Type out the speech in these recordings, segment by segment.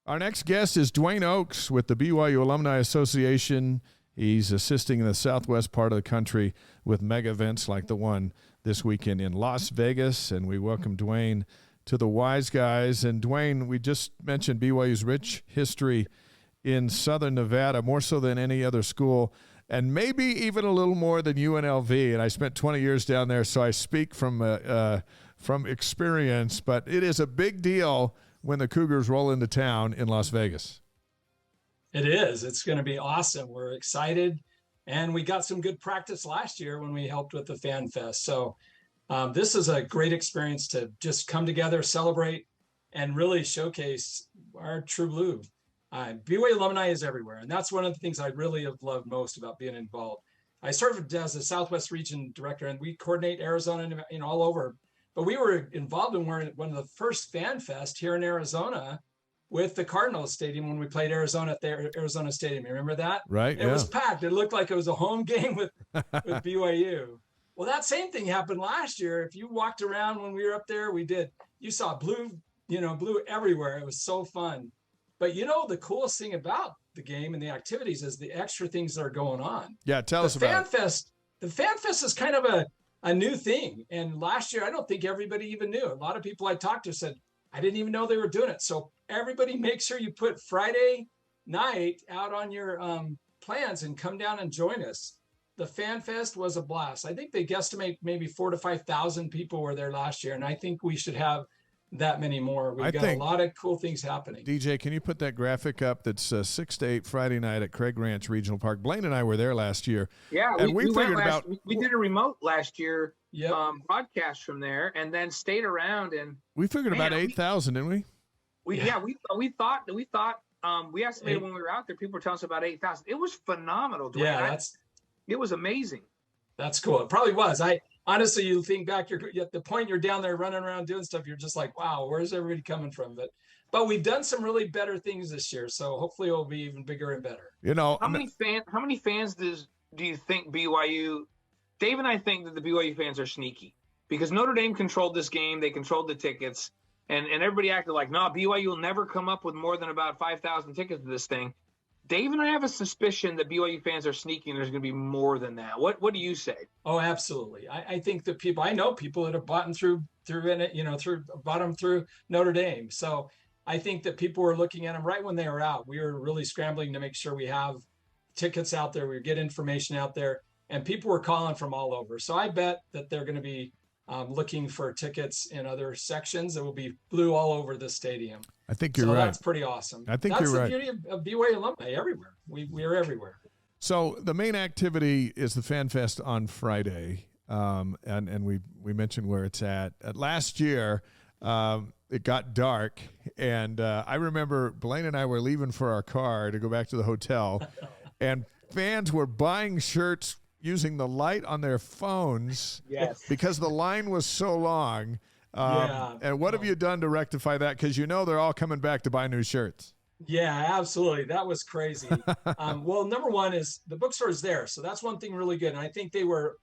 Our next guest is Duane Oakes with the BYU Alumni Association. He's assisting in the southwest part of the country with mega events like the one this weekend in Las Vegas. And we welcome Duane to the Wise Guys. And Duane, we just mentioned BYU's rich history in Southern Nevada, more so than any other school, and maybe even a little more than UNLV. And I spent 20 years down there, so I speak from experience. But it is a big deal when the Cougars roll into town in Las Vegas. It is. It's going to be awesome. We're excited. And we got some good practice last year when we helped with the FanFest. So this is a great experience to just come together, celebrate, and really showcase our true blue. BYU alumni is everywhere. And that's one of the things I really have loved most about being involved. I served as a Southwest Region Director, and we coordinate Arizona and all over. But we were involved in one of the first FanFest here in Arizona with the Cardinals Stadium when we played Arizona at the Arizona Stadium. You remember that? Right. It was packed. It looked like it was a home game with BYU. Well, that same thing happened last year. If you walked around when we were up there, you saw blue everywhere. It was so fun. But the coolest thing about the game and the activities is the extra things that are going on. Yeah, tell us about it. The FanFest is kind of a new thing. And last year, I don't think everybody even knew. A lot of people I talked to said, I didn't even know they were doing it. So everybody make sure you put Friday night out on your plans and come down and join us. The FanFest was a blast. I think they guesstimate maybe 4,000 to 5,000 people were there last year. And I think we should have that many more. We've got a lot of cool things happening. DJ, can you put that graphic up that's 6 to 8 Friday night at Craig Ranch Regional Park? Blaine and I were there last year. Yeah, and we did a remote last year, broadcast from there, and then stayed around, and we figured about 8,000, didn't we? We thought we estimated when we were out there, people were telling us about 8,000. It was phenomenal. Duane. Yeah, it was amazing. That's cool. It probably was. Honestly, you think back, at the point you're down there running around doing stuff, you're just like, wow, where's everybody coming from? But we've done some really better things this year, so hopefully it'll be even bigger and better. How many fans do you think BYU? Dave and I think that the BYU fans are sneaky because Notre Dame controlled this game. They controlled the tickets, and everybody acted like, no, BYU will never come up with more than about 5,000 tickets to this thing. Dave and I have a suspicion that BYU fans are sneaky and there's going to be more than that. What do you say? Oh, absolutely. I think that I know people that have bought through Notre Dame. So I think that people were looking at them right when they were out. We were really scrambling to make sure we have tickets out there. We get information out there, and people were calling from all over. So I bet that they're going to be looking for tickets in other sections. It will be blue all over the stadium. I think you're right. That's pretty awesome. I think you're right. That's the beauty of BYU alumni everywhere. We are everywhere. So the main activity is the FanFest on Friday, and we mentioned where it's at. Last year, it got dark, and I remember Blaine and I were leaving for our car to go back to the hotel, and fans were buying shirts using the light on their phones because the line was so long. And what have you done to rectify that? Because they're all coming back to buy new shirts. Yeah, absolutely. That was crazy. Well, number one is the bookstore is there. So that's one thing really good. And I think they were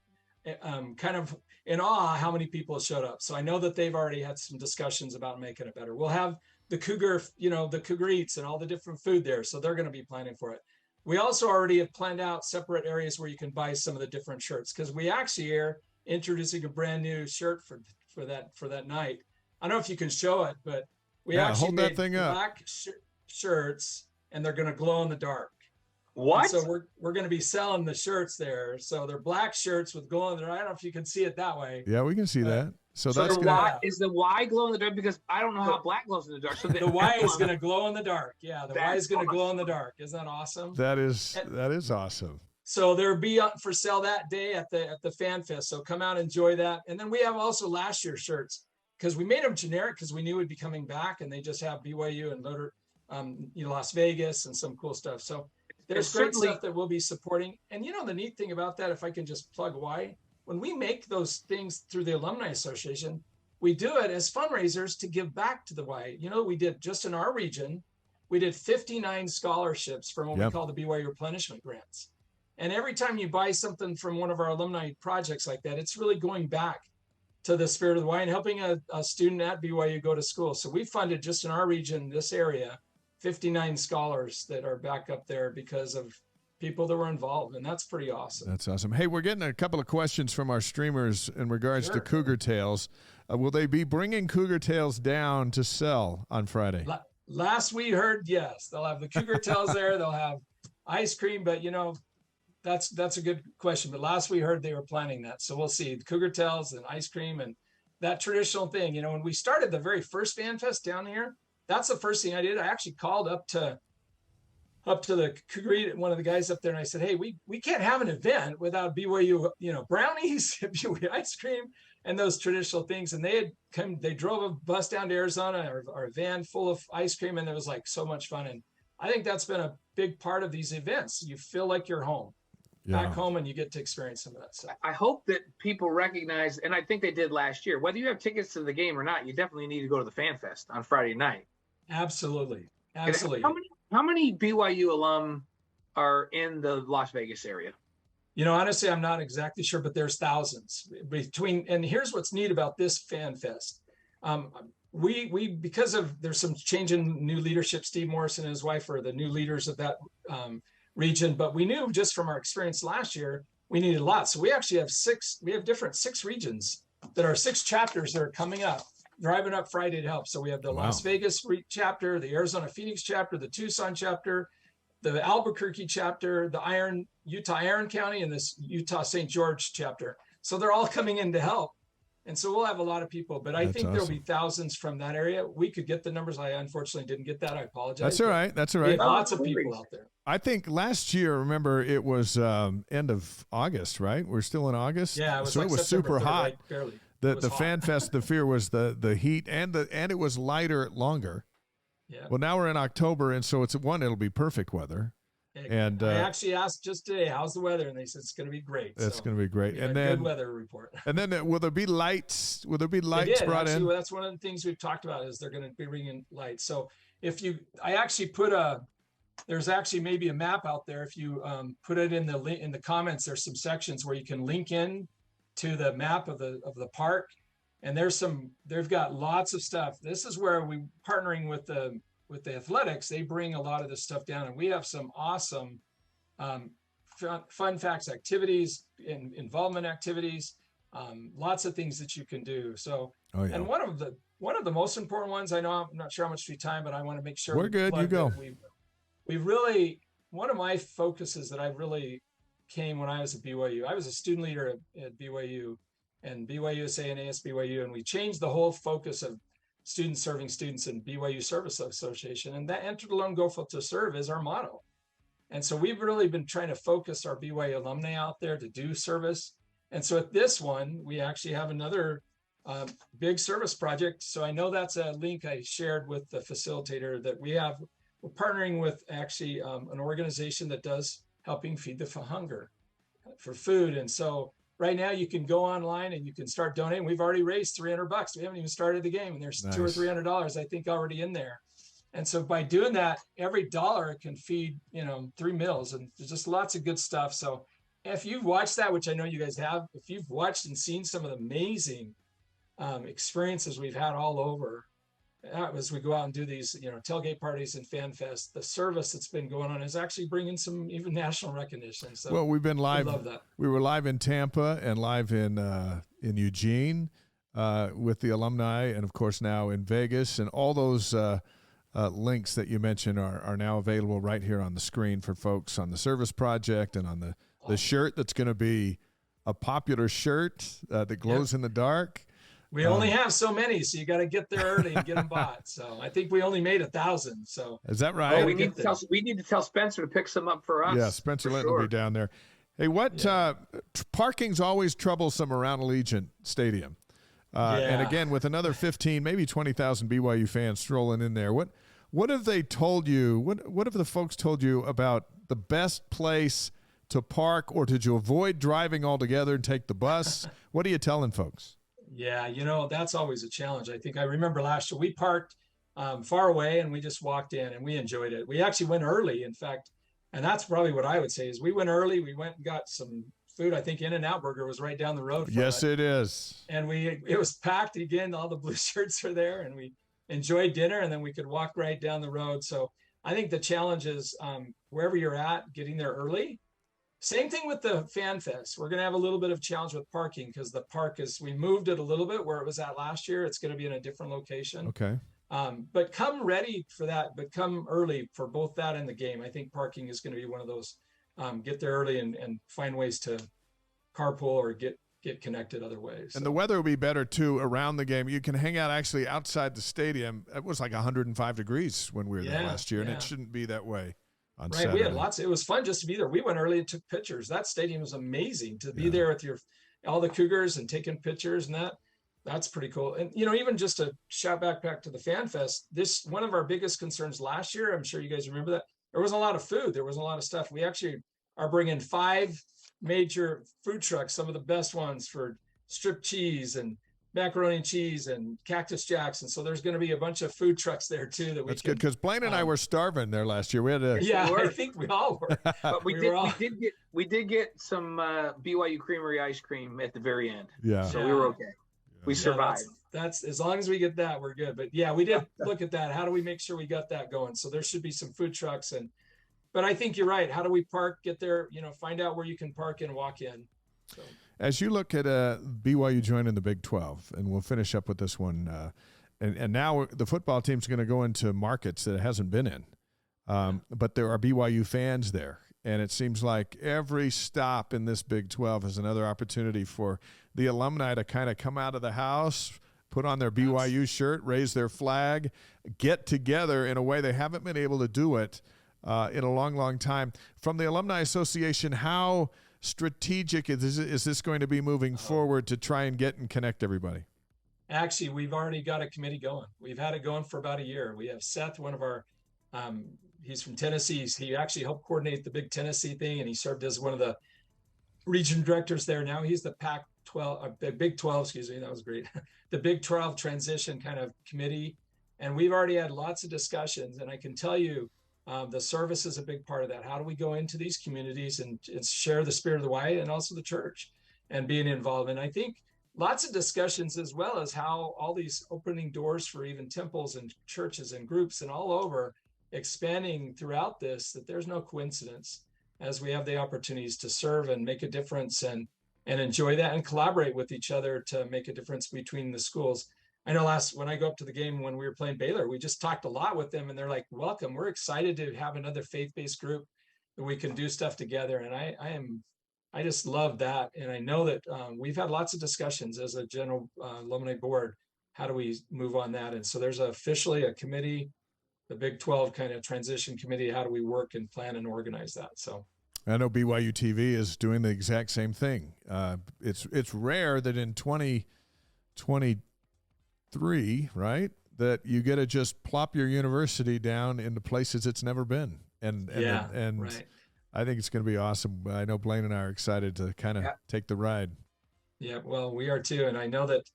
kind of in awe how many people showed up. So I know that they've already had some discussions about making it better. We'll have the Cougar, the Cougar Eats and all the different food there. So they're going to be planning for it. We also already have planned out separate areas where you can buy some of the different shirts because we actually are introducing a brand new shirt for that night. I don't know if you can show it, but we actually hold that thing up. Black shirts, and they're going to glow in the dark. What? And so we're going to be selling the shirts there. So they're black shirts with glow in the dark. I don't know if you can see it that way. Yeah, we can see that. So that's is the Y glow in the dark? Because I don't know how black glows in the dark. So the Y is going to glow in the dark. Yeah, the Y is going to glow in the dark. Isn't that awesome? That is awesome. So they'll be up for sale that day at the FanFest. So come out, enjoy that. And then we have also last year's shirts because we made them generic because we knew we'd be coming back, and they just have BYU and Notre, Las Vegas and some cool stuff. So there's great stuff that we'll be supporting. And the neat thing about that, if I can just plug Y, when we make those things through the Alumni Association, we do it as fundraisers to give back to the Y. We did just in our region, we did 59 scholarships from what we call the BYU replenishment grants. And every time you buy something from one of our alumni projects like that, it's really going back to the spirit of the Y and helping a student at BYU go to school. So we funded just in our region, this area, 59 scholars that are back up there because of people that were involved, and that's pretty awesome. That's awesome. Hey, we're getting a couple of questions from our streamers in regards to Cougar Tails. Will they be bringing Cougar Tails down to sell on Friday? Last we heard, yes. They'll have the Cougar Tails there. They'll have ice cream, but that's a good question. But last we heard, they were planning that, so we'll see. The Cougar Tails and ice cream and that traditional thing. When we started the very first FanFest down here, that's the first thing I did. I actually called up to the Cougar, one of the guys up there, and I said, hey, we can't have an event without BYU, brownies, BYU ice cream, and those traditional things. And they drove a bus down to Arizona, or a van full of ice cream, and it was like so much fun. And I think that's been a big part of these events. You feel like you're home, back home, and you get to experience some of that stuff. I hope that people recognize, and I think they did last year, whether you have tickets to the game or not, you definitely need to go to the FanFest on Friday night. Absolutely. How many BYU alum are in the Las Vegas area? Honestly, I'm not exactly sure, but there's thousands and here's what's neat about this FanFest. Because there's some change in new leadership, Steve Morrison and his wife are the new leaders of that region, but we knew just from our experience last year, we needed a lot. So we actually have six regions that are 6 chapters that are coming up, driving up Friday to help. So we have the Las Vegas chapter, the Arizona Phoenix chapter, the Tucson chapter, the Albuquerque chapter, the Utah Iron County, and this Utah St. George chapter. So they're all coming in to help. And so we'll have a lot of people, but I think there'll be thousands from that area. We could get the numbers. I unfortunately didn't get that. I apologize. That's all right. That's all right. Lots of people out there. I think last year, remember, it was end of August, right? We're still in August. Yeah, it was super hot. Like barely. The FanFest, the fear was the heat, and it was lighter longer. Yeah. Well, now we're in October, and so it'll be perfect weather. And I actually asked just today, how's the weather? And they said it's going to be great. It's going to be great. And then good weather report. And then will there be lights? Will there be lights brought in? That's one of the things we've talked about is they're going to be bringing lights. So I actually there's actually maybe a map out there. If you put it in the comments, there's some sections where you can link in to the map of the park. And they've got lots of stuff. This is where we partnering with the athletics, they bring a lot of this stuff down, and we have some awesome fun facts activities, involvement activities, lots of things that you can do. So, and one of the most important ones, I know I'm not sure how much free time, but I want to make sure we're good. You go. We really, one of my focuses that I really came when I was at BYU, I was a student leader at BYU and BYUSA and ASBYU, and we changed the whole focus of students serving students in BYU Service Association, and that enter alone, go to serve is our motto. And so we've really been trying to focus our BYU alumni out there to do service. And so at this one, we actually have another big service project. So I know that's a link I shared with the facilitator that we're partnering with actually an organization that does helping feed the hunger for food. And so right now you can go online and you can start donating. We've already raised $300. We haven't even started the game, and there's $200 or $300, I think, already in there. And so by doing that, every dollar can feed, 3 meals, and there's just lots of good stuff. So if you've watched that, which I know you guys have, if you've watched and seen some of the amazing experiences we've had all over, as we go out and do these, tailgate parties and FanFest, the service that's been going on is actually bringing some even national recognition. So we've been live. Love that. We were live in Tampa and live in Eugene with the alumni, and of course now in Vegas, and all those links that you mentioned are now available right here on the screen for folks on the service project and on the shirt that's going to be a popular shirt that glows in the dark. We only have so many, so you got to get there early and get them bought. So I think we only made 1,000. So is that right? We need to tell Spencer to pick some up for us. Yeah, Spencer Linton will be down there. Hey, parking's always troublesome around Allegiant Stadium, and again with another 15, maybe 20,000 BYU fans strolling in there. What have they told you? What have the folks told you about the best place to park, or did you avoid driving altogether and take the bus? What are you telling folks? Yeah, that's always a challenge. I think I remember last year we parked far away and we just walked in and we enjoyed it. We actually went early, in fact, and that's probably what I would say is we went early. We went and got some food. I think In-N-Out Burger was right down the road. Yes, it is. And it was packed again. All the blue shirts were there, and we enjoyed dinner, and then we could walk right down the road. So I think the challenge is wherever you're at, getting there early. Same thing with the FanFest. We're going to have a little bit of challenge with parking because the park we moved it a little bit where it was at last year. It's going to be in a different location. Okay. But come ready for that, but come early for both that and the game. I think parking is going to be one of those, get there early and find ways to carpool or get connected other ways. And the weather will be better too around the game. You can hang out actually outside the stadium. It was like 105 degrees when we were there last year, and it shouldn't be that way on Saturday. We had lots. It was fun just to be there. We went early and took pictures. That stadium was amazing to be there with all the Cougars and taking pictures, and that's pretty cool. And even just to shout back to the FanFest, one of our biggest concerns last year, I'm sure you guys remember that, there wasn't a lot of food. There wasn't a lot of stuff. We actually are bringing 5 major food trucks, some of the best ones for strip cheese and macaroni and cheese and Cactus Jacks. And so there's going to be a bunch of food trucks there too. That's good because Blaine and I were starving there last year. We had to. Yeah, I think we all were. But we did get some BYU Creamery ice cream at the very end. Yeah. So we were okay. We survived. That's as long as we get that, we're good. But yeah, we did look at that. How do we make sure we got that going? So there should be some food trucks but I think you're right. How do we park, get there, find out where you can park and walk in. So. As you look at BYU joining the Big 12, and we'll finish up with this one, and now the football team's going to go into markets that it hasn't been in, but there are BYU fans there, and it seems like every stop in this Big 12 is another opportunity for the alumni to kind of come out of the house, put on their BYU shirt, raise their flag, get together in a way they haven't been able to do it in a long, long time. From the Alumni Association, how strategic is this going to be moving forward to try and get and connect everybody? Actually, we've already got a committee going. We've had it going for about a year. We have Seth, one of our, he's from Tennessee. He actually helped coordinate the Big Tennessee thing, and he served as one of the region directors there. Now he's the Pac-12, the Big 12, excuse me, that was great. The Big 12 transition kind of committee. And we've already had lots of discussions, and I can tell you, the service is a big part of that. How do we go into these communities and share the spirit of the Y and also the church and being involved? And I think lots of discussions as well as how all these opening doors for even temples and churches and groups and all over expanding throughout this, that there's no coincidence as we have the opportunities to serve and make a difference and enjoy that and collaborate with each other to make a difference between the schools. I know when I go up to the game when we were playing Baylor, we just talked a lot with them and they're like, welcome. We're excited to have another faith-based group that we can do stuff together. And I just love that. And I know that we've had lots of discussions as a general alumni board. How do we move on that? And so there's officially a committee, the Big 12 kind of transition committee. How do we work and plan and organize that? So I know BYU TV is doing the exact same thing. It's rare that in 2023, right, that you get to just plop your university down into places it's never been. And right. I think it's going to be awesome. I know Blaine and I are excited to kind of take the ride. Yeah, well, we are too. And I know that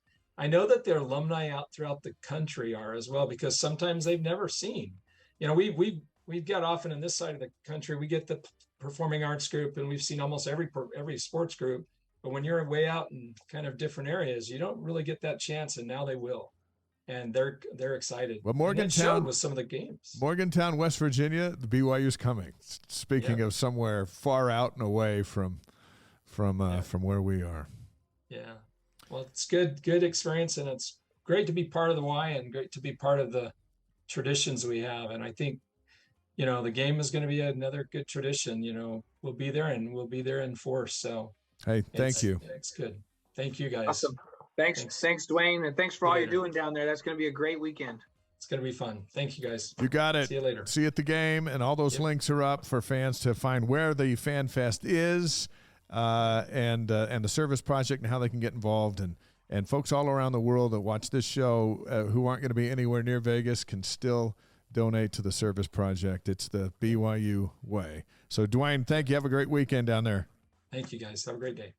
their alumni out throughout the country are as well, because sometimes they've never seen, we've got often in this side of the country, we get the performing arts group and we've seen almost every sports group. But when you're way out in kind of different areas, you don't really get that chance, and now they will, and they're excited. Well, Morgantown with some of the games. Morgantown, West Virginia, the BYU's coming. Speaking of somewhere far out and away from where we are. Yeah. Well, it's good experience, and it's great to be part of the Y and great to be part of the traditions we have. And I think, the game is going to be another good tradition. We'll be there, and we'll be there in force. So. Hey, thank you. It's good. Thank you, guys. Awesome. Thanks, Duane, and thanks for all you're doing down there. That's going to be a great weekend. It's going to be fun. Thank you, guys. You got it. See you later. See you at the game, and all those links are up for fans to find where the FanFest is, and the service project and how they can get involved. And folks all around the world that watch this show who aren't going to be anywhere near Vegas can still donate to the service project. It's the BYU way. So, Duane, thank you. Have a great weekend down there. Thank you, guys. Have a great day.